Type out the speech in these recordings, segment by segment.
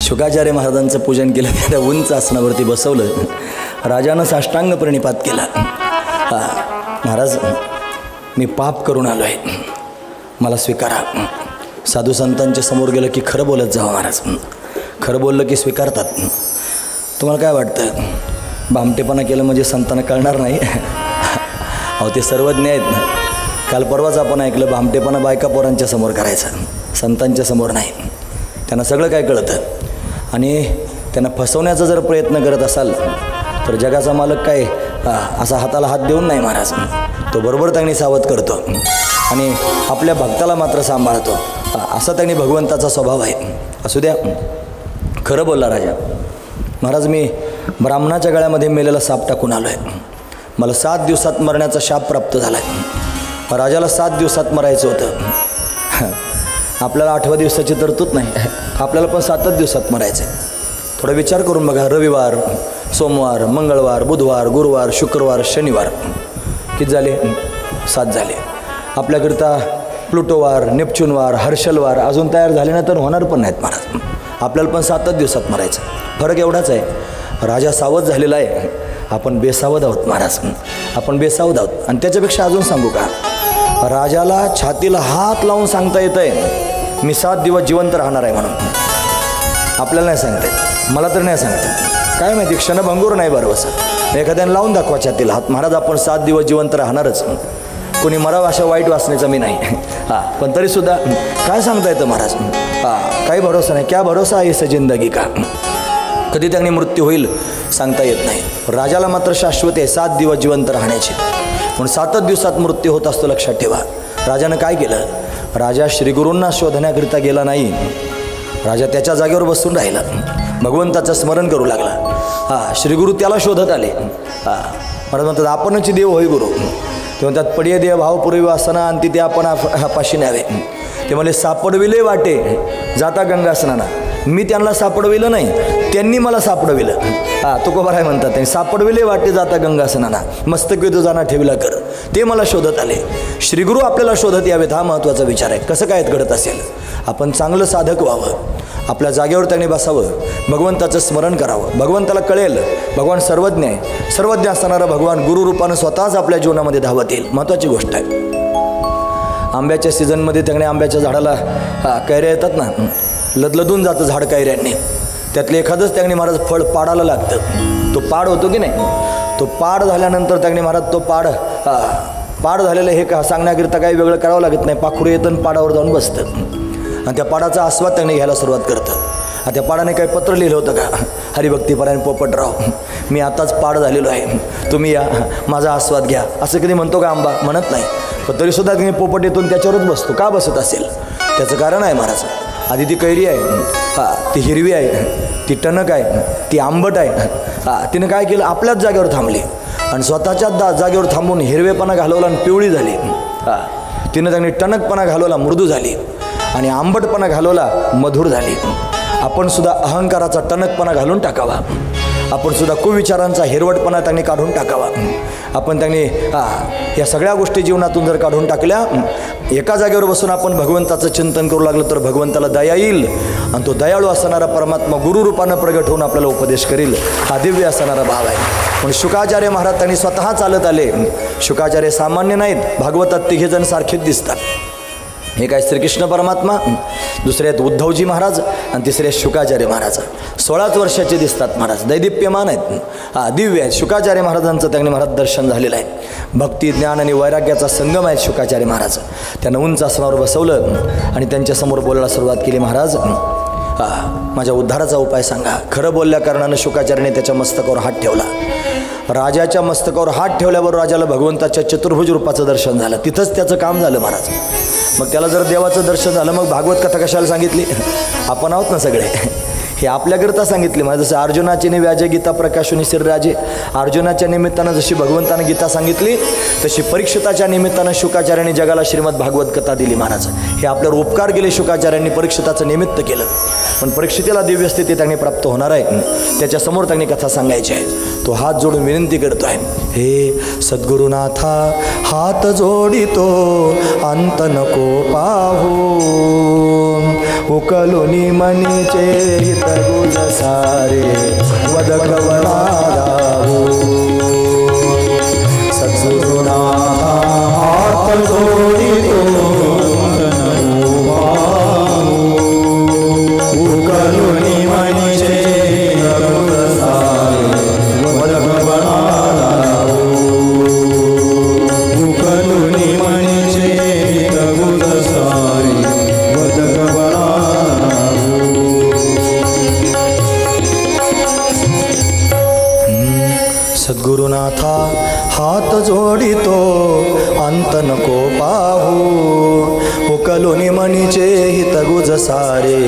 शुकाचार्य महाराजांचं पूजन केलं, त्या उंच आसनावरती बसवलं. राजानं साष्टांग प्रणिपात केला. महाराज, मी पाप करून आलो आहे, मला स्वीकारा. साधू संतांच्या समोर गेलं की खरं बोलत जावं महाराज, खरं बोललं की स्वीकारतात. तुम्हाला काय वाटतं, भामटेपणा केलं म्हणजे संतांना कळणार नाही? अहो, ते सर्वज्ञ आहेत ना. काल परवाच आपण ऐकलं, भामटेपणा बायका पोरांच्या समोर करायचा, संतांच्या समोर नाही. त्यांना सगळं काय कळतं. आणि त्यांना फसवण्याचा जर प्रयत्न करत असाल तर जगाचा मालक काय असा हाताला हात देऊन नाही महाराज, तो बरोबर त्यांनी सावध करतो आणि आपल्या भक्ताला मात्र सांभाळतो. असा त्यांनी भगवंताचा स्वभाव आहे. असू द्या, खरं बोलला राजा. महाराज, मी ब्राह्मणाच्या गळ्यामध्ये मेलेला साप टाकून आलो आहे. मला 7 दिवसात मरण्याचा शाप प्राप्त झाला आहे. राजाला 7 दिवसात मरायचं होतं. आपल्याला 8व्या दिवसाची तरतूद नाही, आपल्याला पण 7च दिवसात मरायचं आहे. थोडा विचार करून बघा. रविवार, सोमवार, मंगळवार, बुधवार, गुरुवार, शुक्रवार, शनिवार किती झाले? 7 झाले. आपल्याकरता प्लुटोवार, नेपच्यूनवार, हर्षलवार अजून तयार झाले ना तर होणार पण नाहीत महाराज. आपल्याला पण 7च दिवसात मरायचं. फरक एवढाच आहे, राजा सावध झालेला आहे, आपण बेसावध आहोत महाराज, आपण बेसावध आहोत. आणि त्याच्यापेक्षा अजून सांगू का, राजाला छातीला हात लावून सांगता येतं आहे मी 7 दिवस जिवंत राहणार आहे म्हणून. आपल्याला नाही सांगता येत, मला तर नाही सांगता येत. काय माहिती, क्षणभंगूर नाही भरवसा. एखाद्याने लावून दाखवा छातीला हात, महाराज आपण 7 दिवस जिवंत राहणारच. कोणी मरावं अशा वाईट वासनेचं मी नाही. पण तरीसुद्धा काय सांगता येतं महाराज, काही भरोसा नाही. क्या भरोसा आहे इस जिंदगी का, कधी त्यांनी मृत्यू होईल सांगता येत नाही. राजाला मात्र शाश्वत आहे 7 दिवस जिवंत राहण्याची. म्हणून 7च दिवसात मृत्यू होत असतो, लक्षात ठेवा. राजानं काय केलं, राजा श्रीगुरूंना शोधण्याकरिता गेला नाही. राजा त्याच्या जागेवर बसून राहिला, भगवंताचं स्मरण करू लागला. श्रीगुरू त्याला शोधत आले. महाराज म्हणतात, आपणच देव होय गुरु. ते म्हणतात, पडिये देव भाव पूर्वी वासना आणि तिथे आपण पाशी न्यावे. ते म्हणले, सापडविले वाटे जाता गंगा स्नाना. मी त्यांना सापडविलं नाही, त्यांनी मला सापडविलं. तुकोबा आहे म्हणतात, त्यांनी सापडविले वाटे जाता गंगा स्नाना, मस्तकी तुझाना ठेवला कर. ते मला शोधत आले. श्रीगुरू आपल्याला शोधत यावेत, हा महत्त्वाचा विचार आहे. कसं काय घडत असेल, आपण चांगलं साधक व्हावं, आपल्या जागेवर त्यांनी बसावं, भगवंताचं स्मरण करावं. भगवंताला कळेल भगवान सर्वज्ञ आहे. सर्वज्ञ असणारा भगवान गुरुरूपानं स्वतःच आपल्या जीवनामध्ये धावत येईल. महत्त्वाची गोष्ट आहे. आंब्याच्या सीझनमध्ये त्याने आंब्याच्या झाडाला कैऱ्या येतात ना, लदलदून जातं झाड कैऱ्यांनी. त्यातले एखादंच त्याने महाराज फळ पाडाला लागतं. तो पाड होतो की नाही, तो पाड झाल्यानंतर त्याने महाराज तो पाड झालेलं हे का सांगण्याकरिता काही वेगळं करावं लागत नाही. पाखरू येतं आणि पाडावर जाऊन बसतं आणि त्या पाडाचा आस्वाद त्याने घ्यायला सुरुवात करतं. त्या पाडाने काही पत्र लिहिलं होतं का, हरिभक्तीपरायण पोपटराव, मी आताच पाड झालेलो आहे, तुम्ही या माझा आस्वाद घ्या. असं कधी म्हणतो का आंबा? म्हणत नाही. पण तरीसुद्धा त्याने पोपट येतून त्याच्यावरच बसतो. का बसत असेल? त्याचं कारण आहे महाराज. आधी ती कैरी आहे, ती हिरवी आहे, ती टणक आहे, ती आंबट आहे. तिनं काय केलं, आपल्याच जागेवर थांबली आणि स्वतःच्याच जागेवर थांबून हिरवेपणा घालवला आणि पिवळी झाली. तिनं त्यांनी टणकपणा घालवला, मृदू झाली, आणि आंबटपणा घालवला, मधुर झाली. आपण सुद्धा अहंकाराचा टणकपणा घालून टाकावा. आपण सुद्धा कुविचारांचा हिरवटपणा त्यांनी काढून टाकावा. आपण त्यांनी या सगळ्या गोष्टी जीवनातून जर काढून टाकल्या, एका जागेवर बसून आपण भगवंताचं चिंतन करू लागलं तर भगवंताला दया येईल आणि तो दयाळू असणारा परमात्मा गुरुरूपानं प्रगट होऊन आपल्याला उपदेश करील. हा दिव्य असणारा भाव आहे. पण शुकाचार्य महाराज त्यांनी स्वतः चालत आले. शुकाचार्य सामान्य नाहीत, भागवतात तिघेजण सारखेच दिसतात. एक आहे श्रीकृष्ण परमात्मा, दुसरे आहेत उद्धवजी महाराज आणि तिसरे आहेत शुकाचार्य महाराज. 16च वर्षाचे दिसतात महाराज, दैदिप्यमान आहेत, दिव्य आहेत. शुकाचार्य महाराजांचं त्यांनी महाराज दर्शन झालेलं आहे. भक्ती, ज्ञान आणि वैराग्याचा संगम आहे शुकाचार्य महाराज. त्यांना उंच आसनावर बसवलं आणि त्यांच्यासमोर बोलायला सुरुवात केली. महाराज, माझ्या उद्धाराचा उपाय सांगा. खरं बोलल्या कारणानं शुकाचार्याने त्याच्या मस्तकावर हात ठेवला. राजाच्या मस्तकावर हात ठेवल्यावर राजाला भगवंताच्या चतुर्भुज रूपाचं दर्शन झालं. तिथंच त्याचं काम झालं महाराज. मग त्याला जर देवाचं दर्शन झालं, मग भागवत कथा कशाला सांगितली? आपण आहोत ना सगळे, हे आपल्याकरता सांगितले. म्हणजे जसं अर्जुनाचे ने व्याजे गीता प्रकाशुनी श्रीराजे, अर्जुनाच्या निमित्तानं जशी भगवंतानं गीता सांगितली, तशी परीक्षिताच्या निमित्तानं शुकाचार्यांनी जगाला श्रीमद भागवत कथा दिली महाराज. हे आपल्यावर उपकार केले शुकाचार्यांनी, परीक्षिताचं निमित्त केलं. पण परीक्षितेला दिव्य स्थिती त्यांनी प्राप्त होणार आहे, त्याच्यासमोर त्यांनी कथा सांगायची आहे. तो हात जोडून विनंती करतो आहे, हे सद्गुरुनाथा हात जोडितो अंत नको पाहू, उकलुनी मनीचे हित गुज सारे वदकवना दावो सद्गुरुना हात जोडितो उकलुनी मनीचे हित गुज सारे वदकवना दावो उकलुनी मनीचे हित गुज सारे वदकवना सद्गुरुनाथा हात जोडितो अंत नको पाहू उकलुनी मनीचे हित गुज सारे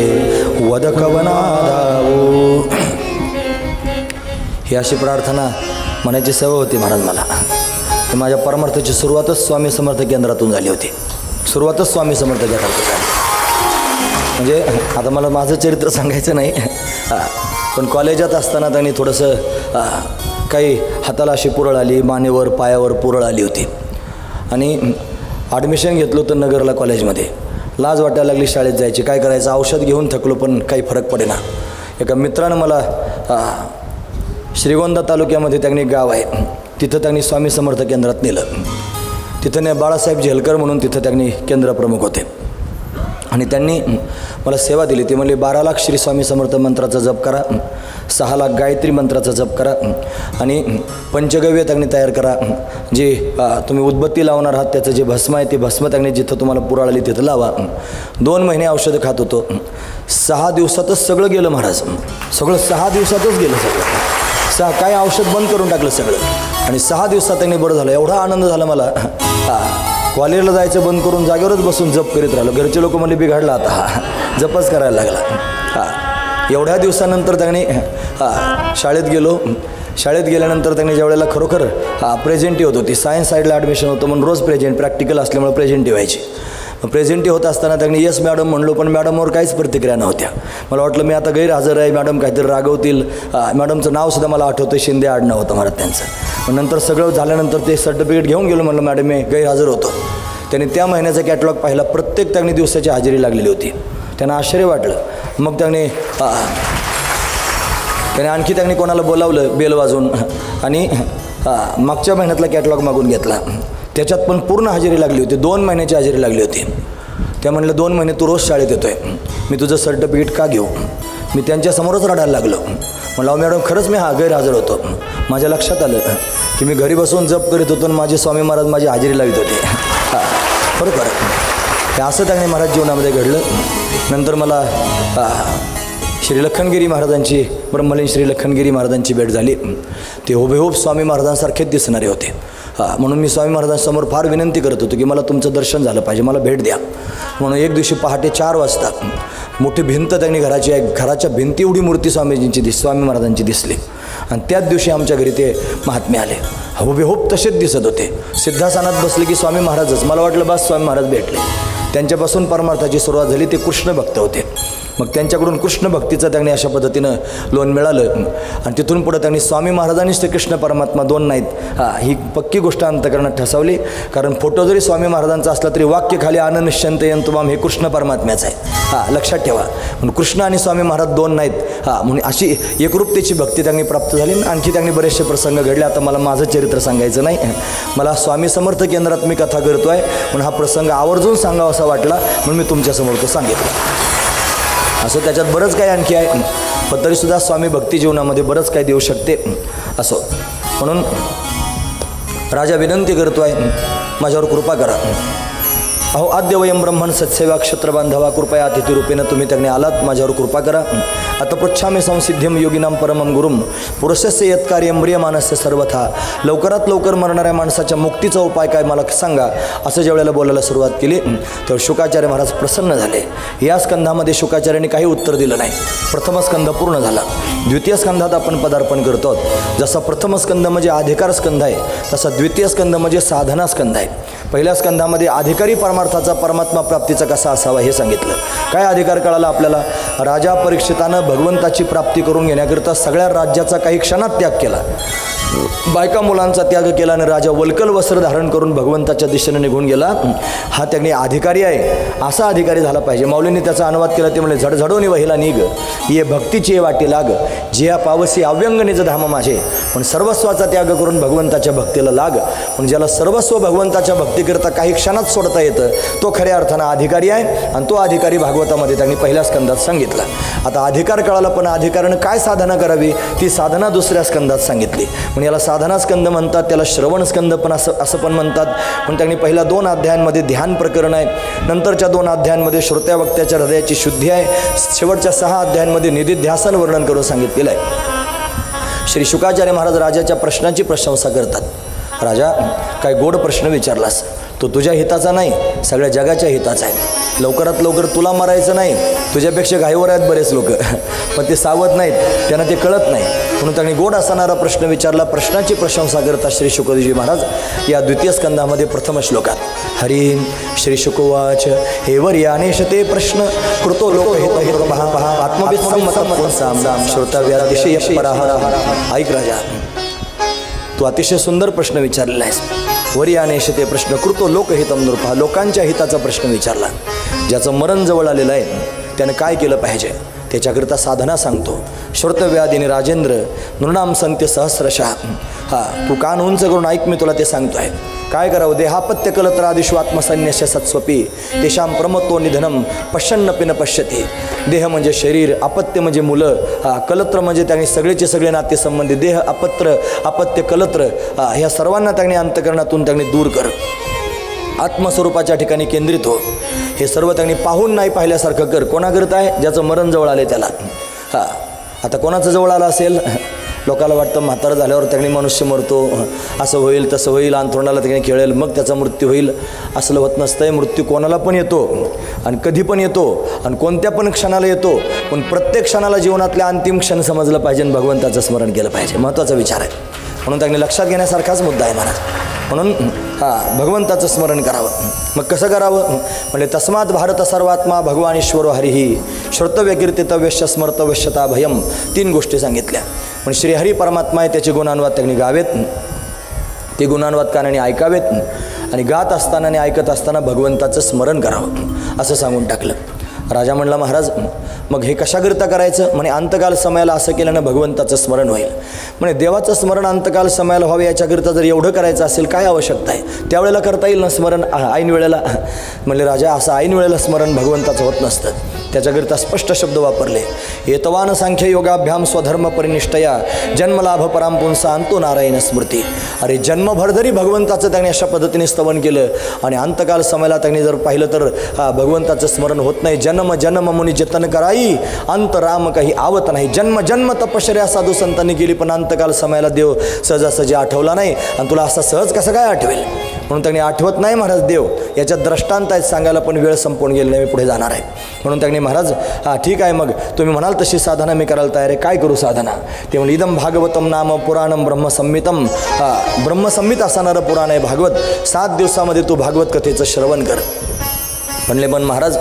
वदकवना दावो. ही अशी प्रार्थना म्हणायची सवय होती महाराज मला. माझ्या परमार्थाची सुरुवातच स्वामी समर्थ केंद्रातून झाली होती. सुरुवातच स्वामी समर्थ केंद्रातून झाली. म्हणजे आता मला माझं चरित्र सांगायचं नाही, पण कॉलेजात असताना त्यांनी थोडंसं काही हाताला अशी पुरळ आली, मानेवर पायावर पुरळ आली होती आणि ॲडमिशन घेतलं होतं नगरला कॉलेजमध्ये. लाज वाटायला लागली शाळेत जायची. काय करायचं, औषध घेऊन थकलो पण काही फरक पडेना. एका मित्रानं मला श्रीगोंदा तालुक्यामध्ये त्यांनी गाव आहे, तिथं त्यांनी स्वामी समर्थ केंद्रात नेलं. तिथं बाळासाहेब झेलकर म्हणून तिथं त्यांनी केंद्र प्रमुख होते आणि त्यांनी मला सेवा दिली. ते म्हणले 12 लाख श्री स्वामी समर्थ मंत्राचा जप करा, 6 लाख गायत्री मंत्राचा जप करा आणि पंचगव्य त्यांनी तयार करा. जे तुम्ही उदबत्ती लावणार आहात त्याचं जे भस्म आहे ते भस्म त्यांनी जिथं तुम्हाला पुराळ आली तिथं लावा. 2 महिने औषधं खात होतो. 6 दिवसातच सगळं गेलं महाराज. सगळं 6 दिवसातच गेलं सगळं. काय औषध बंद करून टाकलं सगळं आणि 6 दिवसात त्यांनी बरं झालं. एवढा आनंद झाला मला. कॉलेजला जायचं बंद करून जागेवरच बसून जप करीत राहिलो. घरचे लोक म्हणले बिघडला आता, जपच करायला लागला. एवढ्या दिवसानंतर त्यांनी शाळेत गेलो. शाळेत गेल्यानंतर त्यांनी ज्या वेळेला खरोखर प्रेझेंटी होत होती, सायन्स साईडला ॲडमिशन होतं म्हणून रोज प्रॅक्टिकल असल्यामुळे प्रेझेंटी व्हायची. प्रेझेंटी होत असताना त्यांनी येस मॅडम म्हणलो, पण मॅडमवर काहीच प्रतिक्रिया नव्हत्या. मला वाटलं मी आता गैरहजर आहे, मॅडम काहीतरी रागवतील. मॅडमचं नावसुद्धा मला आठवतं, शिंदे आडनाव होतं मला त्यांचं. पण नंतर सगळं झाल्यानंतर ते सर्टिफिकेट घेऊन गेलो. म्हणलं मॅडम मी गैरहजर होतो. त्यांनी त्या महिन्याचा कॅटलॉग पाहिला. प्रत्येक त्यांनी दिवसाची हजेरी लागलेली होती. त्यांना आश्चर्य वाटलं. मग त्यांनी आणखी कोणाला बोलावलं बेल वाजून आणि मागच्या महिन्यातला कॅटलॉग मागून घेतला. त्याच्यात पण पूर्ण हजेरी लागली होती. 2 महिन्याची हजेरी लागली होती. त्या म्हणलं 2 महिने तू रोज शाळेत येतोय, मी तुझं सर्टिफिकेट का घेऊ. मी त्यांच्यासमोरच रडायला लागलो. म्हणलं मॅडम खरंच मी गैरहजर होतो. माझ्या लक्षात आलं की मी घरी बसून जप करीत होतो आणि माझे स्वामी महाराज माझी हजेरी लावित होते. बरोबर असं त्यांनी महाराज जीवनामध्ये घडलं. नंतर मला श्री लखनगिरी महाराजांची, ब्रह्मलीन श्री लखनगिरी महाराजांची भेट झाली. ते हुबेहूब स्वामी महाराजांसारखेच दिसणारे होते. म्हणून मी स्वामी महाराजांसमोर फार विनंती करत होतो की मला तुमचं दर्शन झालं पाहिजे, मला भेट द्या. म्हणून एक दिवशी पहाटे 4 वाजता मोठी भिंत त्यांनी घराच्या भिंती एवढी मूर्ती स्वामी महाराजांची दिसली आणि त्याच दिवशी आमच्या घरी ते महात्मे आले. हुबेहूब तसेच दिसत होते. सिद्धासनात बसले की स्वामी महाराजच. मला वाटलं बस स्वामी महाराज भेटले. त्यांच्यापासून परमार्थाची सुरुवात झाली. ते कृष्ण भक्त होते. मग त्यांच्याकडून कृष्ण भक्तीचं त्यांनी अशा पद्धतीनं लोन मिळालं आणि तिथून पुढं त्यांनी स्वामी महाराजांनी श्रीकृष्ण परमात्मा 2 नाहीत ही पक्की गोष्ट अंतकरणात ठसवली. कारण फोटो जरी स्वामी महाराजांचा असला तरी वाक्य खाली आनंदश्यंत यंतुमाम हे कृष्ण परमात्म्याचं आहे. लक्षात ठेवा. म्हणून कृष्ण आणि स्वामी महाराज 2 नाहीत. म्हणून अशी एकरूपतेची भक्ती त्यांनी प्राप्त झाली. आणखी त्यांनी बरेचसे प्रसंग घडले. आता मला माझं चरित्र सांगायचं नाही. मला स्वामी समर्थ केंद्रात मी कथा करतोय म्हणून हा प्रसंग आवर्जून सांगावा असा वाटला म्हणून मी तुमच्यासमोर तो सांगितलं. असं त्याच्यात बरंच काही आणखी आहे, पण तरीसुद्धा स्वामी भक्ती जीवनामध्ये बरंच काही देऊ शकते. असो म्हणून राजा विनंती करतो आहे माझ्यावर कृपा करा. अहो आद्य वयम ब्रह्मण सत्सेवा क्षत्र बांधवा कृपया अतिथीरूपेनं तुम्ही त्यांनी आलात. माझ्यावर कृपा करा. आता पृच्छामी संसिद्ध्यम योगिनाम परमम गुरुम पुरुषस्य यत्कार्य म्रियमानस्य सर्वथा. लवकरात लवकर मरणाऱ्या माणसाच्या मुक्तीचा उपाय काय मला सांगा. असं ज्या वेळेला बोलायला सुरुवात केली तेव्हा शुकाचार्य महाराज प्रसन्न झाले. या स्कंधामध्ये शुकाचार्यांनी काही उत्तर दिलं नाही. प्रथम स्कंध पूर्ण झाला. द्वितीय स्कंधात आपण पदार्पण करतो. जसा प्रथम स्कंध म्हणजे अधिकार स्कंध आहे तसा द्वितीय स्कंध म्हणजे साधना स्कंध आहे. पहिल्या स्कंधामध्ये अधिकारी परमार्थाचा परमात्मा प्राप्तीचा कसा असावा हे सांगितलं. काय अधिकार कळाला आपल्याला. राजा परीक्षितानं भगवंताची प्राप्ती करून घेण्याकरिता सगळ्या राज्याचा काही क्षणात त्याग केला. बायका मुलांचा त्याग केला आणि राजा वल्कल वस्त्र धारण करून भगवंताच्या दिशेने निघून गेला. हा त्याने अधिकारी आहे, असा अधिकारी झाला पाहिजे. माऊलींनी त्याचा अनुवाद केला. ते म्हणजे झडझडोनी वहिला निघ ये भक्तीची वाटी लाग, जिया पावसी अव्यंग निज धाम माझे. पण सर्वस्वाचा त्याग करून भगवंताच्या भक्तीला लाग. पण ज्याला सर्वस्व भगवंताच्या भक्तीकरता काही क्षणात सोडता येतं तो खऱ्या अर्थानं अधिकारी आहे. आणि तो अधिकारी भागवतामध्ये त्यांनी पहिल्या स्कंदात सांगितला. आता अधिकार कळाला, पण अधिकारानं काय साधना करावी ती साधना दुसऱ्या स्कंदात सांगितली. पण याला साधना स्कंद म्हणतात, त्याला श्रवण स्कंद पण असं पण म्हणतात. पण त्यांनी पहिल्या 2 अध्यायांमध्ये ध्यान प्रकरण आहे, नंतरच्या 2 अध्यायांमध्ये श्रोत्या वक्त्याच्या हृदयाची शुद्धी आहे, शेवटच्या 6 अध्यायांमध्ये निधिध्यासन वर्णन करून सांगितलेलं आहे. श्री शुकाचार्य महाराज राजाच्या प्रश्नाची प्रशंसा करतात. राजा, काय गोड प्रश्न विचारलास, तो तुझ्या हिताचा नाही, सगळ्या जगाच्या हिताचा आहे. लवकरात लवकर तुला मारायचं नाही, तुझ्यापेक्षा घाईवर आहेत बरेच लोक, पण ते सावध नाहीत, त्यांना ते कळत नाही. म्हणून त्यांनी गोड असणारा प्रश्न विचारला. प्रश्नाची प्रशंसा करतात श्री शुकदेवजी महाराज या द्वितीय स्कंदामध्ये प्रथम श्लोकात. हरी श्री शुकोवाच हे वर्यानेश ते प्रश्न कृतो लोकहित आत्मविसम्मतम श्रोतव्यातिशय पराहर. ऐक राजा, तू अतिशय सुंदर प्रश्न विचारलेला आहेस. वर्यानेश ते प्रश्न कृतो लोकहितम नृपा, लोकांच्या हिताचा प्रश्न विचारला. ज्याचं मरण जवळ आलेलं आहे त्यानं काय केलं पाहिजे त्याच्याकरिता साधना सांगतो. श्रोतव्यादिनी राजेंद्र नृणाम संत्य सहस्रशः. तू कान उंच करून ऐक, मी तुला ते सांगतो आहे. काय करावं? देहापत्य कलत्रादिषु आत्मसन्यस्य सत्स्वपी तेषां प्रमत्तो निधनम पश्यन्नपि न पश्यते. देह म्हणजे शरीर, अपत्य म्हणजे मुलं, कलत्र म्हणजे त्यांनी सगळेचे सगळे नातेसंबंधी. देह अपत्य कलत्र ह्या सर्वांना त्यांनी अंतकरणातून त्यांनी दूर कर. आत्मस्वरूपाच्या ठिकाणी केंद्रित हो. हे सर्व त्यांनी पाहून नाही पाहिल्यासारखं कर. कोणाकरता आहे? ज्याचं मरण जवळ आले त्याला. आता कोणाचं जवळ आलं असेल? लोकाला वाटतं म्हातारं झाल्यावर त्यांनी मनुष्य मरतो, असं होईल तसं होईल, अंथरुणाला त्यांनी खेळेल मग त्याचा मृत्यू होईल. असलं होत नसतंय. मृत्यू कोणाला पण येतो आणि कधी पण येतो आणि कोणत्या पण क्षणाला येतो. पण प्रत्येक क्षणाला जीवनातल्या अंतिम क्षण समजलं पाहिजे आणि भगवंताचं स्मरण केलं पाहिजे. महत्त्वाचा विचार आहे. म्हणून त्यांनी लक्षात घेण्यासारखाच मुद्दा आहे महाराज. म्हणून भगवंताचं स्मरण करावं. मग कसं करावं? म्हणजे तस्मात भारत सर्वात्मा भगवान ईश्वरो हरिही श्रोतव्य कीर्तितव्यश्य स्मर्तव्यश्यता भयम. 3 गोष्टी सांगितल्या. पण श्रीहरी परमात्मा आहे, त्याचे गुणानुवाद त्यांनी गावेत. ते गुणानुवाद कानाने ऐकावेत आणि गात असताना आणि ऐकत असताना भगवंताचं स्मरण करावं असं सांगून टाकलं. राजा म्हणला, महाराज मग हे कशाकरिता करायचं? म्हणे अंतकाल समयाला असं केल्यानं भगवंताचं स्मरण होईल. म्हणजे देवाचं स्मरण अंतकाल समयाला व्हावे याच्याकरिता जर एवढं करायचं असेल काय आवश्यकता आहे? त्यावेळेला करता येईल ना स्मरण ऐन वेळेला? म्हणले राजा, असं ऐन वेळेला स्मरण भगवंताचं होत नसतं. त्याच्याकरिता स्पष्ट शब्द वापरले. एतवान सांख्य योगाभ्याम स्वधर्म परिनिष्ठया जन्मलाभ पराम पुंसा अंतो नारायण स्मृती. अरे जन्मभर जरी भगवंताचं त्यांनी अशा पद्धतीने स्तवन केलं आणि अंतकाल समयाला त्यांनी जर पाहिलं तर भगवंताचं स्मरण होत नाही. जन्म जन्म मुनी जतन कराई अंत राम काही आवत नाही. जन्म जन्म तपश्चर्या साधू संतांनी केली पण अंतकाल समयाला देव सहजासहजी आठवला नाही. आणि तुला असा सहज कसं काय आठवेल? म्हणून त्यांनी आठवत नाही महाराज देव. याच्यात दृष्टांत आहेत सांगायला, पण वेळ संपून गेली नाही, मी पुढे जाणार आहे. म्हणून त्यांनी महाराज ठीक आहे, मग तुम्ही म्हणाल तशी साधना मी करायला तयार आहे. काय करू साधना? ते म्हणजे इदम भागवतम नाम पुराणम ब्रह्मसंहितम. ब्रह्मसंहित असणारं पुराण आहे भागवत. 7 दिवसामध्ये तू भागवत कथेचं श्रवण कर. म्हणले पण महाराज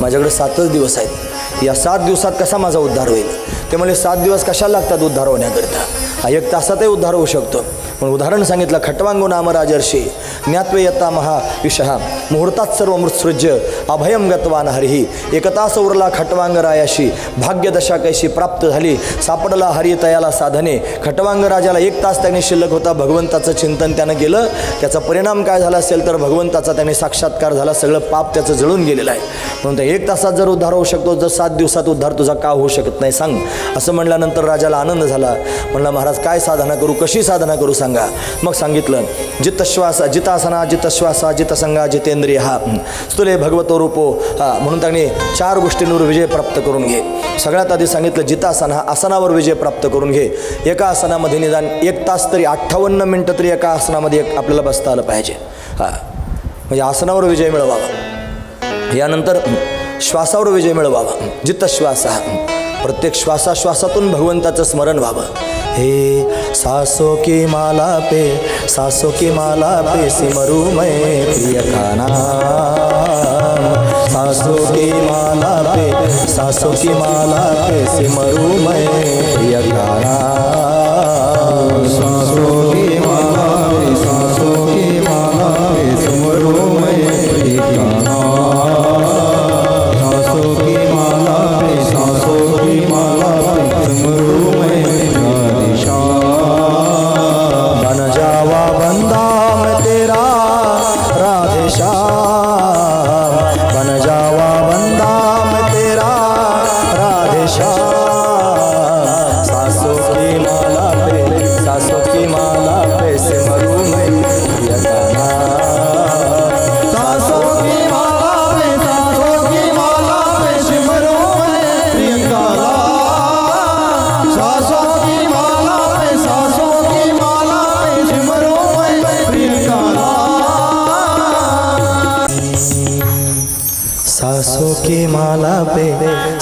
माझ्याकडे 7च दिवस आहेत, या 7 दिवसात कसा माझा उद्धार होईल? ते म्हणले 7 दिवस कशाला लागतात उद्धार होण्याकरिता? 1 तासातही उद्धार होऊ शकतो. पण उदाहरण सांगितलं. खट्वांगो नाम राजर्षी ज्ञात्वे यत्ता महाविषः मुहूर्तात सर्व मृत्सृज्य अभयम गतवान हरिही. 1 तास उरला खट्वांग रायाशी, भाग्यदशा कैशी प्राप्त झाली, सापडला हरी तयाला साधने. खट्वांग राजाला 1 तास त्याने शिल्लक होता. भगवंताचं चिंतन त्यानं केलं. त्याचा परिणाम काय झाला असेल तर भगवंताचा त्याने साक्षात्कार झाला. सगळं पाप त्याचं जळून गेलेलं आहे. म्हणून त्या 1 तासात जर उद्धार होऊ शकतो, जर 7 दिवसात उद्धार तुझा का होऊ शकत नाही सांग? असं म्हणल्यानंतर राजाला आनंद झाला. म्हणला महाराज काय साधना करू, कशी साधना करू सांगा? मग सांगितलं. जितश्वासा जितासना जितश्वासा जितसंगा जितेंद्रिय स्तुले भगवतो रूपो. म्हणून त्यांनी 4 गोष्टींवर विजय प्राप्त करून घे. सगळ्यात आधी सांगितलं जितासना, आसनावर विजय प्राप्त करून घे. एका आसनामध्ये निदान 1 तास तरी 58 मिनिटं तरी एका आसनामध्ये आपल्याला बसता आलं पाहिजे. म्हणजे आसनावर विजय मिळवावा. यानंतर श्वासावर विजय मिळवावा. जितश्वासा, प्रत्येक श्वासाश्वासातून भगवंताचं स्मरण व्हावं. हे सासों की माला पे सासों की माला पे सिमरू मैं प्रिय का नाम. सासों की माला पे सासों की माला पे सिमरू मैं प्रिय का नाम.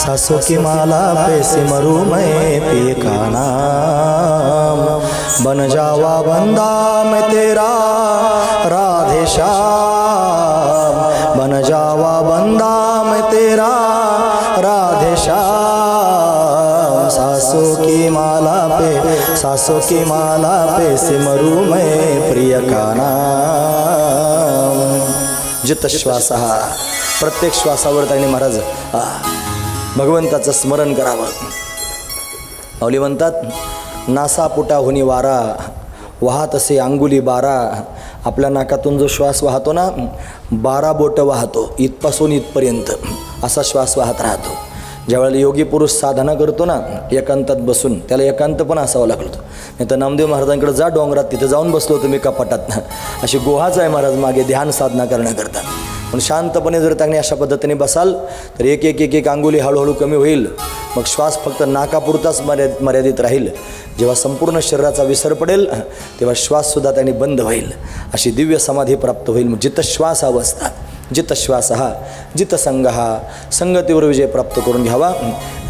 सासों की माला पे सिमरू मैं पिए का नाम, बन जावा बंदा मैं तेरा राधे श्याम, बन जावा बंदा मैं तेरा राधे श्याम। सासों की माला पे सिमरू मैं प्रिय का नाम। जित श्वास हा, प्रत्येक श्वासावर त्यांनी महाराज भगवंताचं स्मरण करावं। माऊली म्हणतात नासापुटाहुनी वारा वाहत असे अंगुली 12, आपल्या नाकातून जो श्वास वाहतो ना 12 बोटं वाहतो, इथपासून इथपर्यंत असा श्वास वाहत राहतो। ज्यावेळेला योगी पुरुष साधना करतो ना एकांतात बसून, त्याला एकांत पण असावं लागतो। नाही तर नामदेव महाराजांकडे जा डोंगरात, तिथं जाऊन बसलो तुम्ही कपाटात, अशी गुहाच आहे महाराज मागे ध्यान साधना करण्याकरता। पण शांतपणे जर त्यांनी अशा पद्धतीने बसाल तर एक एक एक एक अंगुली हळूहळू कमी होईल, मग श्वास फक्त नाकापुरताच मर्यादित राहील। जेव्हा संपूर्ण शरीराचा विसर पडेल तेव्हा श्वाससुद्धा त्यांनी बंद होईल, अशी दिव्य समाधी प्राप्त होईल। जित श्वास अवस्था, जित श्वास हा, जित संग हा, संगतीवर विजय प्राप्त करून घ्यावा,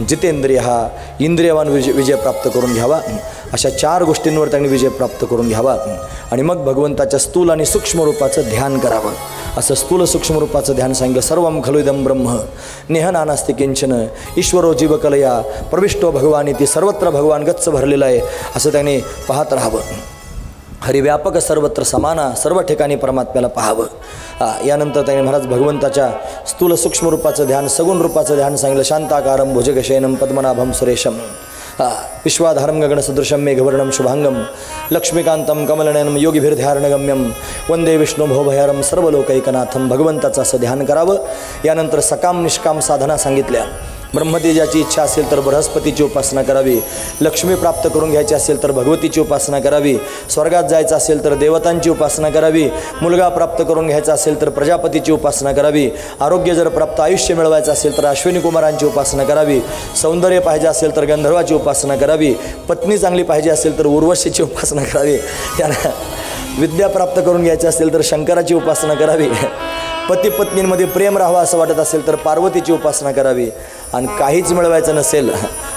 जितेंद्रिय हा, इंद्रियवान विजय प्राप्त करून घ्यावा। अशा 4 गोष्टींवर त्यांनी विजय प्राप्त करून घ्यावा आणि मग भगवंताच्या स्थूल आणि सूक्ष्म रूपाचं ध्यान करावं। असं स्थूल सूक्ष्म रूपाचं ध्यान सांगितलं। सर्वं खलु इदं ब्रह्म नेह नानास्ति किंचन ईश्वरो जीवकलया प्रविष्टो भगवान ती, सर्वत्र भगवान गच्च भरलेला आहे असं त्याने पाहत राहावं। हरिव्यापक सर्वत्र समाना, सर्व ठिकाणी परमात्म्याला पाहावं। यानंतर त्याने महाराज भगवंताच्या स्थूल सूक्ष्म रूपाचं ध्यान, सगुण रूपाचं ध्यान सांगितलं। शांताकारं भुजगशयनं पद्मनाभं सुरेशं विश्वाधारं गगनसदृशं मेघवर्णं शुभांगं लक्ष्मीकांतं कमलनयनं योगिभिर्ध्यारणगम्यं वंदे विष्णु भवभयहरं सर्वलोकैकनाथं। भगवंताचं असं ध्यान करावं। यानंतर सकाम निष्काम साधना सांगितल्या। ब्रह्मतेजाची इच्छा असेल तर बृहस्पतीची उपासना करावी, लक्ष्मी प्राप्त करून घ्यायची असेल तर भगवतीची उपासना करावी, स्वर्गात जायचं असेल तर देवतांची उपासना करावी, मुलगा प्राप्त करून घ्यायचा असेल तर प्रजापतीची उपासना करावी, आरोग्य जर प्राप्त आयुष्य मिळवायचं असेल तर अश्विनी कुमारांची उपासना करावी, सौंदर्य पाहिजे असेल तर गंधर्वाची उपासना करावी, पत्नी चांगली पाहिजे असेल तर उर्वशीची उपासना करावी, त्याला विद्या प्राप्त करून घ्यायची असेल तर शंकराची उपासना करावी, पती पत्नींमध्ये प्रेम राहावं असं वाटत असेल तर पार्वतीची उपासना करावी, आणि काहीच मिळवायचं नसेल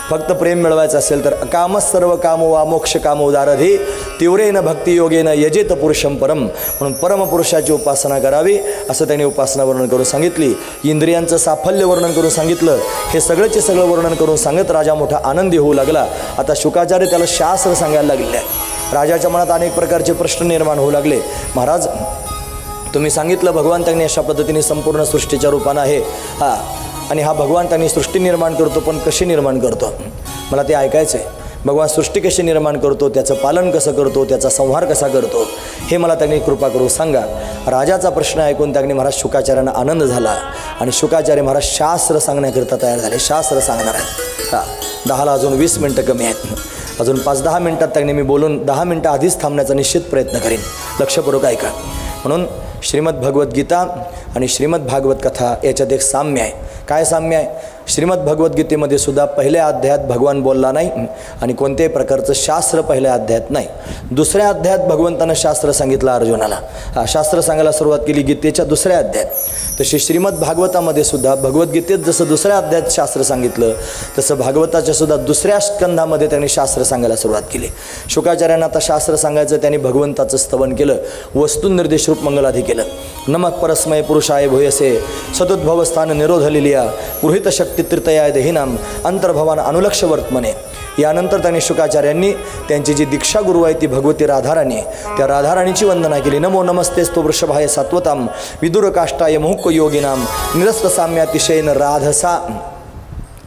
फक्त प्रेम मिळवायचं असेल तर कामच सर्व कामो वा मोक्ष कामो उदारधी तीव्रेन भक्तियोगेन यजेत पुरुषं परम, म्हणून परमपुरुषाची उपासना करावी असं त्यांनी उपासना वर्णन करून सांगितली। इंद्रियांचं साफल्य वर्णन करून सांगितलं। हे सगळंचे सगळं वर्णन करून सांगत राजा मोठा आनंदी होऊ लागला। आता शुकाचार्य त्याला शास्त्र सांगायला लागले आहे। राजाच्या मनात अनेक प्रकारचे प्रश्न निर्माण होऊ लागले। महाराज तुम्ही सांगितलं भगवान त्यांनी अशा पद्धतीने संपूर्ण सृष्टीच्या रूपानं आहे, आणि हा भगवान त्यांनी सृष्टी निर्माण करतो, पण कशी निर्माण करतो मला ते ऐकायचं आहे। भगवान सृष्टी कशी निर्माण करतो, त्याचं पालन कसं करतो, त्याचा संहार कसा करतो, हे मला त्यांनी कृपा करून सांगा। राजाचा प्रश्न ऐकून त्यांनी महाराज शुकाचार्यांना आनंद झाला आणि शुकाचार्य महाराज शास्त्र सांगण्याकरता तयार झाले। शास्त्र सांगणार आहेत। 10ला अजून 20 मिनटं कमी आहेत, अजून 5-10 मिनटात त्यांनी मी बोलून 10 मिनटं आधीच थांबण्याचा निश्चित प्रयत्न करेन। लक्षपूर्वक ऐका। म्हणून श्रीमद भगवद्गीता आणि श्रीमद भागवत कथा याच्यात एक साम्य आहे। काय साम्य आहे? श्रीमद भगवद्गीतेमध्ये सुद्धा पहिल्या अध्यायात भगवान बोलला नाही आणि कोणत्याही प्रकारचं शास्त्र पहिल्या अध्यायात नाही। दुसऱ्या अध्यायात भगवंतानं शास्त्र सांगितलं अर्जुनाला। शास्त्र सांगायला सुरुवात केली गीतेच्या दुसऱ्या अध्यायात। तशी श्रीमद भागवतामध्ये सुद्धा भगवद्गीतेत जसं दुसऱ्या अध्यायात शास्त्र सांगितलं तसं भागवताच्या सुद्धा दुसऱ्या स्कंधामध्ये त्यांनी शास्त्र सांगायला सुरुवात केली। शुकाचार्यांना आता शास्त्र सांगायचं, त्यांनी भगवंताचं स्तवन केलं, वस्तुनिर्देश रूप मंगलाधी केलं। नमक परस्मय पुरुषाय भूयसे सदुद्भव स्थान निरोध लिलिया गृहीत शक्ती तृतयाय देहिनाम अंतर्भवान अनुलक्ष वर्तमने। यानंतर त्यांनी शुकाचार्यांनी त्यांची जी दीक्षा गुरु आहे ती भगवती राधाराणी, त्या राधाराणीची वंदना केली। नमो नमस्तेस्तु वृषभाय सात्वताम विदुर काष्टाय मुहुक्क योगिनाम निरस्त साम्यातिशयन राधसा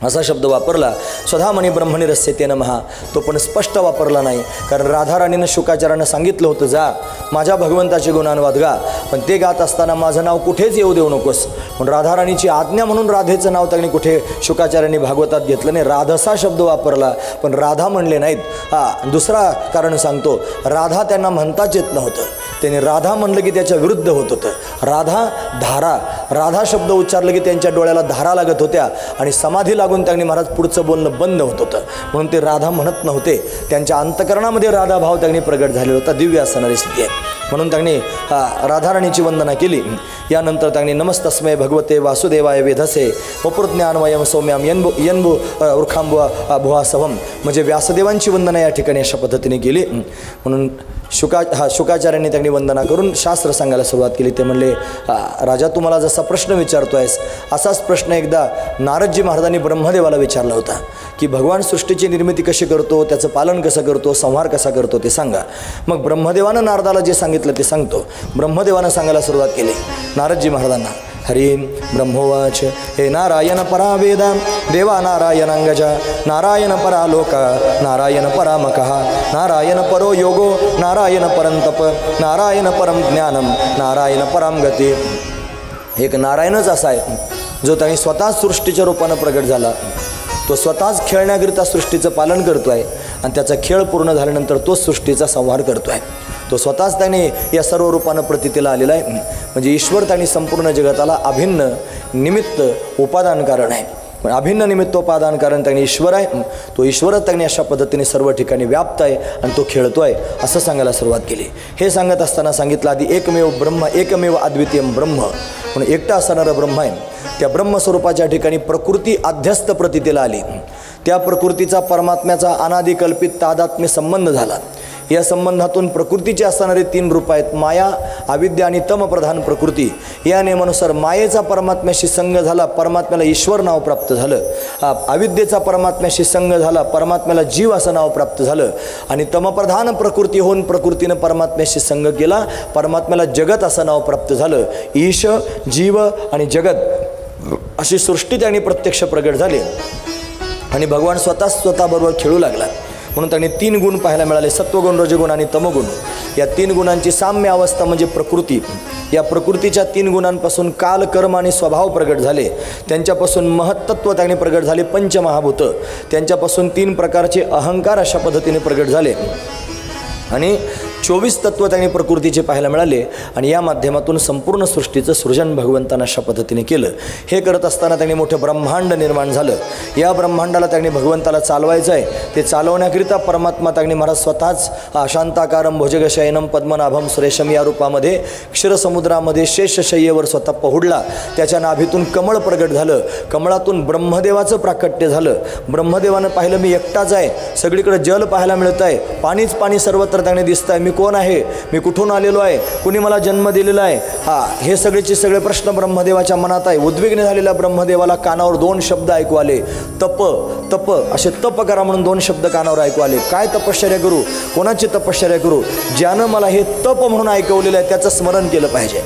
असा शब्द वापरला। स्वधामणी ब्रह्मनिरस्यते नमः, तो पण स्पष्ट वापरला नाही, कारण राधाराणीनं शुकाचार्यांना सांगितलं होतं जा माझ्या भगवंताचे गुणानुवाद गा, पण ते गात असताना माझं नाव कुठेच येऊ देऊ नकोस। पण राधाराणीची आज्ञा म्हणून राधेचं नाव त्यांनी कुठे शुकाचार्यांनी भागवतात घेतलं नाही, राधसा शब्द वापरला, पण राधा म्हणले नाहीत। दुसरा कारण सांगतो, राधा त्यांना म्हणताच येत नव्हतं, त्यांनी राधा म्हणलं की त्याच्या विरुद्ध होत होतं। राधा धारा, राधा शब्द उच्चारलं की त्यांच्या डोळ्याला धारा लागत होत्या आणि समाधी लागून त्यांनी महाराज पुढचं बोलणं बंद होत होतं, म्हणून ते राधा म्हणत नव्हते। त्यांच्या अंतकरणामध्ये राधा भाव त्यांनी प्रगट झालेला होता। दिव्य असणारी स्थिती आहे। म्हणून त्यांनी राधाराणीची वंदना केली. यानंतर त्यांनी नमस्तस्मै भगवते वासुदेवाय वेधसे वपुर्ज्ञानमयम सौम्याम यन्बु वृखांबु भुवासवम, म्हणजे व्यासदेवांची वंदना या ठिकाणी अशा पद्धतीने केली. म्हणून शुकाचार्यांनी त्यांनी वंदना करून शास्त्र सांगायला सुरुवात केली. ते म्हणले, राजा तू मला जसा प्रश्न विचारतोयस असाच प्रश्न एकदा नारदजी महाराजांनी ब्रह्मदेवाला विचारला होता की भगवान सृष्टीची निर्मिती कशी करतो, त्याचं पालन कसं करतो, संहार कसा करतो ते सांगा. मग ब्रह्मदेवानं नारदाला जे सांगितलं ते सांगतो. ब्रह्मदेवानं सांगायला सुरुवात केली नारदजी महाराजांना. हरी ब्रह्मोवाच हे नारायण परा वेदा देवा नारायणांगजा नारायण परा लोका नारायण परामकः नारायण परो योगो नारायण परंतप नारायण परम ज्ञानम नारायण परम गती. एक नारायणच असा आहे जो त्यांनी स्वतः सृष्टीच्या रूपानं प्रगट झाला. तो स्वतःच खेळण्याकरिता सृष्टीचं पालन करतो आहे आणि त्याचा खेळ पूर्ण झाल्यानंतर तो सृष्टीचा संहार करतो आहे. तो स्वतःच त्याने या सर्व रूपानं प्रतीतीला आलेला आहे. म्हणजे ईश्वर त्यांनी संपूर्ण जगताला अभिन्न निमित्त उपादान कारण आहे. अभिन्न निमित्त उपादान कारण त्यांनी ईश्वर आहे. तो ईश्वरच त्यांनी अशा पद्धतीने सर्व ठिकाणी व्याप्त आहे आणि तो खेळतो आहे असं सांगायला सुरुवात केली. हे सांगत असताना सांगितलं आधी एकमेव ब्रह्म एकमेव अद्वितीय ब्रह्म म्हणून एकटा असणारं ब्रह्म आहे. त्या ब्रह्मस्वरूपाच्या ठिकाणी प्रकृती अध्यस्त प्रतीतीला आली. त्या प्रकृतीचा परमात्म्याचा अनादिकल्पित तादात्म्य संबंध झाला. या संबंधातून प्रकृतीचे असणारे 3 रूप आहेत, माया, अविद्या आणि तमप्रधान प्रकृती. या नियमानुसार मायेचा परमात्म्याशी संग झाला, परमात्म्याला ईश्वर नाव प्राप्त झालं. अविद्येचा परमात्म्याशी संग झाला, परमात्म्याला जीव असं नाव प्राप्त झालं. आणि तमप्रधान प्रकृती होऊन प्रकृतीनं परमात्म्याशी संग केला, परमात्म्याला जगत असं नाव प्राप्त झालं. ईश, जीव आणि जगत अशी सृष्टी त्यांनी प्रत्यक्ष प्रगट झाली आणि भगवान स्वतःबरोबर खेळू लागला. म्हणून त्यांनी 3 गुण पाहायला मिळाले, सत्वगुण, रजगुण आणि तमगुण. या 3 गुणांची साम्य अवस्था म्हणजे प्रकृती. या प्रकृतीच्या 3 गुणांपासून काल, कर्म आणि स्वभाव प्रगट झाले. त्यांच्यापासून महत्त्व त्यांनी प्रगट झाले, पंचमहाभूत. त्यांच्यापासून 3 प्रकारचे अहंकार अशा पद्धतीने प्रगट झाले आणि 24 तत्व त्यांनी प्रकृतीचे पाहायला मिळाले. आणि या माध्यमातून संपूर्ण सृष्टीचं सृजन भगवंतानं अशा पद्धतीने केलं. हे करत असताना त्यांनी मोठं ब्रह्मांड निर्माण झालं. या ब्रह्मांडाला त्यांनी भगवंताला चालवायचं आहे. ते चालवण्याकरिता परमात्मा त्यांनी महाराज स्वतःच शांताकारम भुजगशयनम पद्मनाभम सुरेशम या रूपामध्ये क्षीरसमुद्रामध्ये शेषशय्येवर स्वतः पहुडला. त्याच्या नाभीतून कमळ प्रगट झालं. कमळातून ब्रह्मदेवाचं प्राकट्य झालं. ब्रह्मदेवानं पाहिलं मी एकटाच आहे, सगळीकडे जल पाहायला मिळत आहे, पाणीच पाणी सर्वत्र त्यांनी दिसतं आहे. मी कोण आहे, मी कुठून आलेलो आहे, कुणी मला जन्म दिलेला आहे, हे सगळेचे सगळे प्रश्न ब्रह्मदेवाच्या मनात आहे. उद्विग्न झालेल्या ब्रह्मदेवाला कानावर 2 शब्द ऐकू आले, तप तप. असे तप करा म्हणून 2 शब्द कानावर ऐकू आले. काय तपश्चर्या करू, कोणाची तपश्चर्या करू, ज्यानं मला हे तप म्हणून ऐकवलेलं आहे त्याचं स्मरण केलं पाहिजे.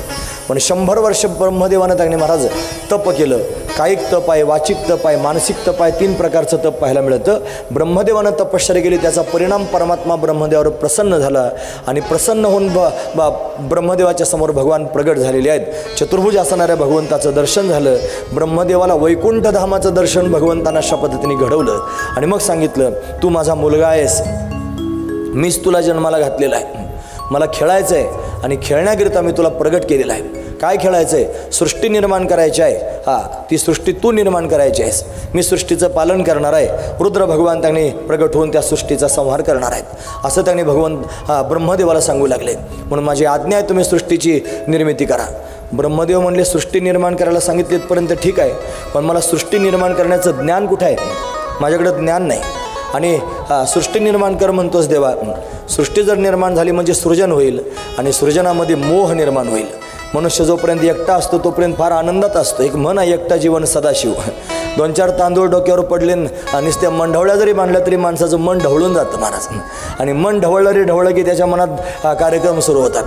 पण 100 वर्ष ब्रह्मदेवानं त्यांनी महाराज तप केलं. कायिक तप आहे, वाचिक तप आहे, मानसिक तप आहे, 3 प्रकारचं तप पाहायला मिळतं. ब्रह्मदेवानं तपश्चर्या केली, त्याचा परिणाम परमात्मा ब्रह्मदेवावर प्रसन्न झाला आणि प्रसन्न होऊन ब्रह्मदेवाच्या समोर भगवान प्रगट झालेले आहेत. चतुर्भुज असणाऱ्या भगवंताचं दर्शन झालं. ब्रह्मदेवाला वैकुंठ धामाचं दर्शन भगवंतांना अशा पद्धतीने घडवलं आणि मग सांगितलं तू माझा मुलगा आहेस, मीच तुला जन्माला घातलेला आहे, मला खेळायचं आहे आणि खेळण्याकरिता मी तुला प्रगट केलेला आहे. काय खेळायचं आहे, सृष्टी निर्माण करायची आहे. ती सृष्टी तू निर्माण करायची आहेस, मी सृष्टीचं पालन करणार आहे. रुद्र भगवान त्यांनी प्रगट होऊन त्या सृष्टीचा संहार करणार आहेत असं त्यांनी ब्रह्मदेवाला सांगू लागले. म्हणून माझी आज्ञा आहे तुम्ही सृष्टीची निर्मिती करा. ब्रह्मदेव म्हणले सृष्टी निर्माण करायला सांगितले इथपर्यंत ठीक आहे, पण मला सृष्टी निर्माण करण्याचं ज्ञान कुठं आहे, माझ्याकडं ज्ञान नाही. आणि सृष्टी निर्माण कर म्हणतोस देवा. सृष्टी जर निर्माण झाली म्हणजे सृजन होईल आणि सृजनामध्ये मोह निर्माण होईल. मनुष्य जोपर्यंत एकटा असतो तोपर्यंत फार आनंदात असतो. एक म्हण आहे, एकटा जीवन सदाशिव. 2-4 तांदूळ डोक्यावर पडले आणि त्या मंढवळ्या जरी बांधल्या तरी माणसाचं मन ढवळून जातं महाराज. आणि मन ढवळलं की त्याच्या मनात कार्यक्रम सुरू होतात.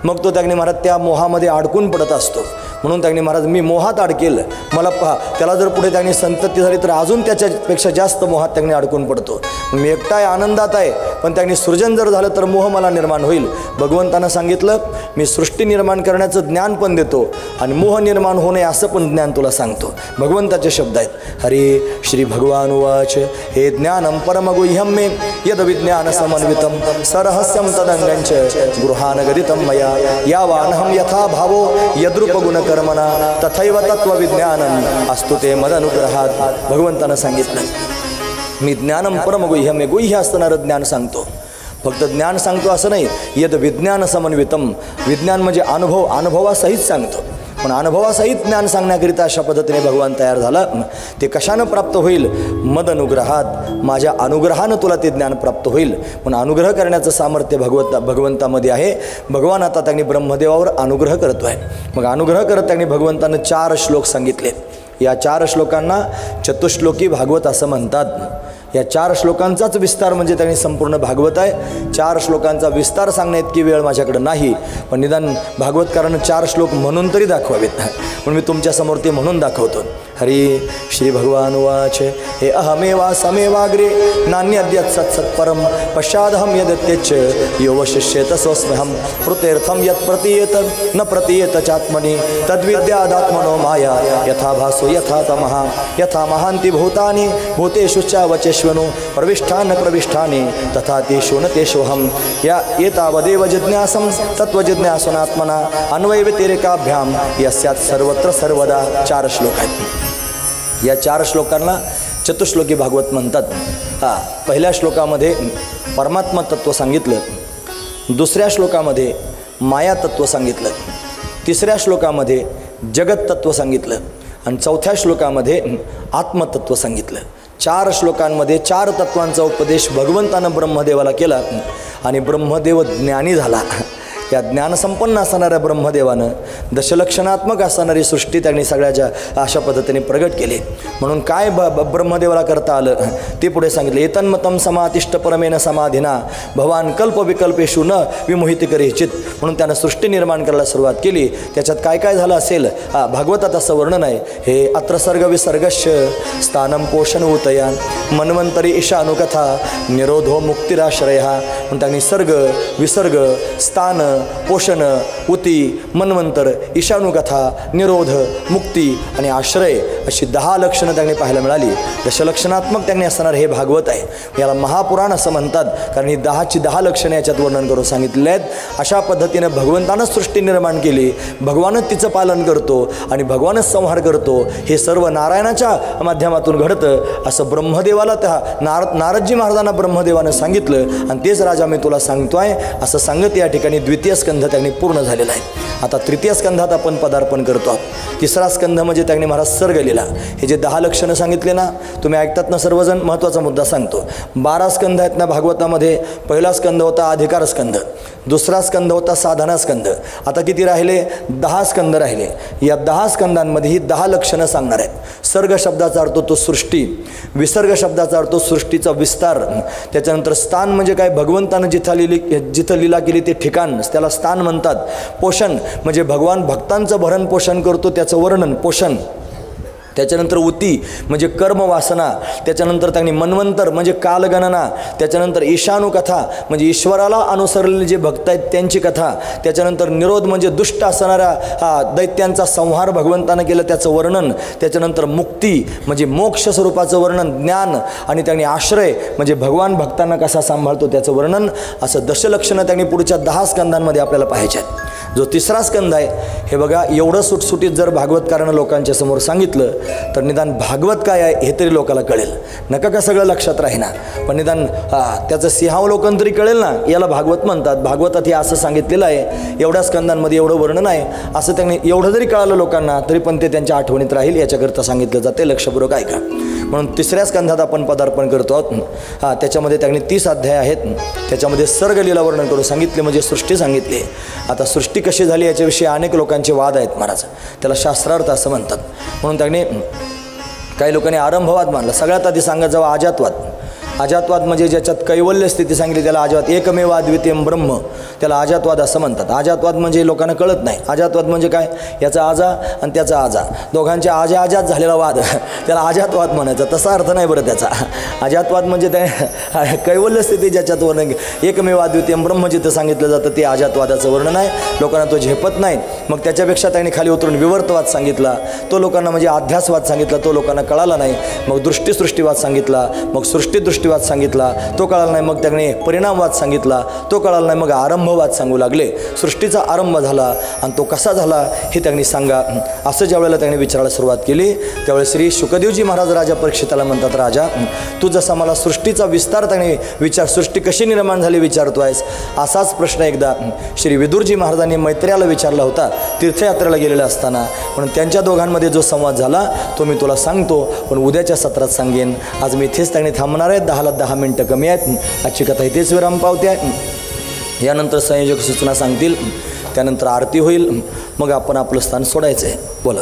मग तो त्यांनी महाराज त्या मोहामध्ये अडकून पडत असतो. म्हणून त्यांनी महाराज मी मोहात अडकेल, मला त्याला जर पुढे त्यांनी संतती झाली तर अजून त्याच्यापेक्षा जास्त मोहात त्यांनी अडकून पडतो. मी एकटा आहे, आनंदात आहे, पण त्यांनी सृजन जर झालं तर मोह मला निर्माण होईल. भगवंतानं सांगितलं मी सृष्टी निर्माण करण्याचं ज्ञान पण देतो आणि मोह निर्माण होऊ नये असं पण ज्ञान तुला सांगतो. भगवंताचे शब्द आहेत. हरे श्री भगवान उवाच हे ज्ञानम परमगुह्यम मे यद विज्ञान समन्वितम सरहस्यम तदंगंच गृहान गदितम मया यावानहम यथा भावो यद्रूप गुण कर्मना तथैव तत्वविज्ञानम अस्तु ते मदनुग्रहात. भगवंतानं सांगितलं मी ज्ञानम परमगुह्यम, गुह्य असणारं ज्ञान सांगतो. फक्त ज्ञान सांगतो असं नाही, यद विज्ञान समन्वितम, विज्ञान म्हणजे अनुभव, अनुभवासहित सांगतो. पण अनुभवासहित ज्ञान सांगण्याकरिता अशा पद्धतीने भगवान तयार झाला. ते कशानं प्राप्त होईल? मद अनुग्रहात, माझ्या अनुग्रहानं तुला ते ज्ञान प्राप्त होईल. पण अनुग्रह करण्याचं सामर्थ्य भगवंतामध्ये आहे. भगवान आता त्यांनी ब्रह्मदेवावर अनुग्रह करतो आहे. मग अनुग्रह करत त्यांनी भगवंतानं 4 श्लोक सांगितले. या 4 श्लोकांना चतुश्लोकी भागवत असं म्हणतात. या 4 श्लोकांचाच विस्तार म्हणजे त्यांनी संपूर्ण भागवत आहे. 4 श्लोकांचा विस्तार सांगण्या इतकी वेळ माझ्याकडे नाही, पण निदान भागवतकारानं 4 श्लोक म्हणून तरी दाखवावेत. पण मी तुमच्यासमोर ते म्हणून दाखवतो. हरी श्री भगवान उवाच हे अहमेवा समेवाग्रे नान्यद्यत् सत्सत्परम पश्चादहं यदत्यच्च यो वशिष्येत स्वस्म्यहं प्रत्यर्थं यत् प्रतीयेत न प्रतीयेत चात्मनि तद्विद्यादात्मनो माया यथा भासो यथा तमः यथा महान्ति भूतानि भूतेषु च वचेष्वनु प्रविष्ठान् प्रविष्ठानि तथा तेषु न तेषोऽहं या एतावदेव जिज्ञासं तत्त्वजिज्ञासनात्मना अन्वयव्यतिरेकाभ्यां यस्यात् सर्वत्र सर्वदा. 4 श्लोक आहेत. या 4 श्लोकांना चतुश्लोकी भागवत म्हणतात. पहिल्या श्लोकामध्ये परमात्मा तत्त्व सांगितलं, दुसऱ्या श्लोकामध्ये माया तत्त्व सांगितलं, तिसऱ्या श्लोकामध्ये जगत तत्त्व सांगितलं आणि चौथ्या श्लोकामध्ये आत्मतत्व सांगितलं. 4 श्लोकांमध्ये 4 तत्वांचा उपदेश भगवंतानं ब्रह्मदेवाला केला आणि ब्रह्मदेव ज्ञानी झाला. या ज्ञानसंपन्न असणाऱ्या ब्रह्मदेवानं दशलक्षणात्मक असणारी सृष्टी त्यांनी सगळ्याच्या अशा पद्धतीने प्रगट केली. म्हणून काय ब्रह्मदेवाला करता आलं ते पुढे सांगितलं. एतन्मतम समातिष्ठ परमेन समाधिना भवान कल्प विकल्पेषु न विमोहित करेचित. म्हणून त्यानं सृष्टी निर्माण करायला सुरुवात केली. त्याच्यात काय काय झालं असेल भागवतात असं वर्णन आहे. हे अत्र सर्ग विसर्गस्य स्थानम पोषण उतयान मन्वंतरी ईशानुकथा निरोधो मुक्तिराश्रया. म्हणून त्यांनी सर्ग विसर्ग स्थान पोषण उती मन्वंतर ईशानुकथा निरोध मुक्ती आणि आश्रय अशी 10 लक्षणं त्यांनी पाहायला मिळाली. दशलक्षणात्मक त्यांनी असणार हे भागवत आहे. याला महापुराण असं म्हणतात कारण ही 10ची 10 लक्षणं याच्यात वर्णन करून सांगितले आहेत. अशा पद्धतीनं भगवंतानंच सृष्टी निर्माण केली, भगवानच तिचं पालन करतो आणि भगवानच संहार करतो. हे सर्व नारायणाच्या माध्यमातून घडतं असं ब्रह्मदेवाला त्या नारदजी महाराजांना ब्रह्मदेवानं सांगितलं आणि तेच राजा मी तुला सांगतोय असं सांगत या ठिकाणी द्वितीय स्कंध त्यांनी पूर्ण झालेला आहे. आता तृतीय स्कंधात आपण पदार्पण करतो आहोत. तिसरा स्कंध म्हणजे त्यांनी महाराज सर्ग लिहिला. हे जे 10 लक्षणं सांगितले ना तुम्ही ऐकतात ना सर्वजण, महत्त्वाचा मुद्दा सांगतो. 12 स्कंध आहेत ना भागवतामध्ये. पहिला स्कंध होता अधिकार स्कंध, दुसरा स्कंध होता साधना स्कंध. आता किती राहिले? 10 स्कंध राहिले. या 10 स्कंधांमध्ये ही 10 लक्षणं सांगणार आहेत. सर्ग शब्दाचा अर्थ तो सृष्टी, विसर्ग शब्दाचा अर्थ सृष्टीचा विस्तार, त्याच्यानंतर स्थान म्हणजे काय भगवंतानं जिथं लीला केली ते ठिकाण त्याला स्थान म्हणतात. पोषण म्हणजे भगवान भक्तांचं भरण पोषण करतो त्याचं वर्णन पोषण. त्याच्यानंतर उती म्हणजे कर्मवासना. त्याच्यानंतर त्यांनी मन्वंतर म्हणजे कालगणना. त्याच्यानंतर ईशानुकथा म्हणजे ईश्वराला अनुसरलेले जे भक्त आहेत त्यांची कथा. त्याच्यानंतर निरोध म्हणजे दुष्ट असणाऱ्या दैत्यांचा संहार भगवंतानं केलं त्याचं वर्णन. त्याच्यानंतर मुक्ती म्हणजे मोक्ष स्वरूपाचं वर्णन ज्ञान. आणि त्यांनी आश्रय म्हणजे भगवान भक्तांना कसा सांभाळतो त्याचं वर्णन. असं दशलक्षणं त्यांनी पुढच्या 10 स्कंधांमध्ये आपल्याला पाहायचे आहेत. जो तिसरा स्कंध आहे हे बघा एवढं सुटसुटीत जर भागवतकारानं लोकांच्या समोर सांगितलं तर निदान भागवत काय आहे हे तरी लोकाला कळेल. नका का सगळं लक्षात राहीना पण निदान त्याचं सिंहावलोकन तरी कळेल ना. याला भागवत म्हणतात. भागवतात हे असं सांगितलेलं आहे, एवढ्या स्कंधांमध्ये एवढं वर्णन आहे असं त्यांनी एवढं जरी कळालं लोकांना तरी पण ते त्यांच्या आठवणीत राहील याच्याकरता सांगितलं जाते. लक्षपूर्वक ऐका. म्हणून तिसऱ्या स्कंधात आपण पदार्पण करतो आहोत. त्याच्यामध्ये त्यांनी 30 अध्याय आहेत. त्याच्यामध्ये सर्ग लीला वर्णन करून सांगितले म्हणजे सृष्टी सांगितली. आता सृष्टी कशी झाली याच्याविषयी अनेक लोकांचे वाद आहेत महाराज. त्याला शास्त्रार्थ असं म्हणतात. म्हणून त्यांनी काही लोकांनी आरंभवाद मानला. सगळ्यात आधी सांगत जावं अजातवाद. अजातवाद म्हणजे ज्याच्यात कैवल्य स्थिती सांगितली त्याला अजात. एकमेव अद्वितीयम ब्रह्म त्याला अजातवाद असं म्हणतात. अजातवाद म्हणजे लोकांना कळत नाही. अजातवाद म्हणजे काय? याचा आजा आणि त्याचा आजा दोघांच्या आजात झालेला वाद त्याला अजातवाद म्हणायचा. तसा अर्थ नाही बरं त्याचा. अजातवाद म्हणजे त्या कैवल्य स्थिती ज्याच्यात वर्णन एकमेव अद्वितीयम ब्रह्म जिथं सांगितलं जातं ते अजातवादाचं वर्णन आहे. लोकांना तो झेपत नाही. मग त्याच्यापेक्षा त्यांनी खाली उतरून विवर्तवाद सांगितला. तो लोकांना म्हणजे अध्यासवाद सांगितला. तो लोकांना कळाला नाही. मग दृष्टीसृष्टीवाद सांगितला. मग सृष्टीदृष्टी सृष्टीवाद सांगितला, तो कळाला नाही. मग त्याने परिणामवाद सांगितला, तो कळाला नाही. मग आरंभवाद सांगू लागले. सृष्टीचा आरंभ झाला आणि तो कसा झाला हे त्यांनी सांगा. असं ज्यावेळेला त्यांनी विचारायला सुरुवात केली त्यावेळेस श्री शुकदेवजी महाराज राजा परीक्षिताला म्हणतात, राजा तू जसा मला सृष्टीचा विस्तार त्याने विचार, सृष्टी कशी निर्माण झाली विचारतो आहेस, असाच प्रश्न एकदा श्री विदुरजी महाराजांनी मैत्र्याला विचारला होता तीर्थयात्रेला गेलेला असताना. म्हणून त्यांच्या दोघांमध्ये जो संवाद झाला तो मी तुला सांगतो, पण उद्याच्या सत्रात सांगेन. आज मी इथेच त्यांनी थांबणार आहेत. 10 मिनटं कमी आहेत. आजची कथा इथेच विराम पावते आहे. यानंतर संयोजक सूचना सांगतील, त्यानंतर आरती होईल, मग आपण आपलं स्थान सोडायचं आहे. बोला.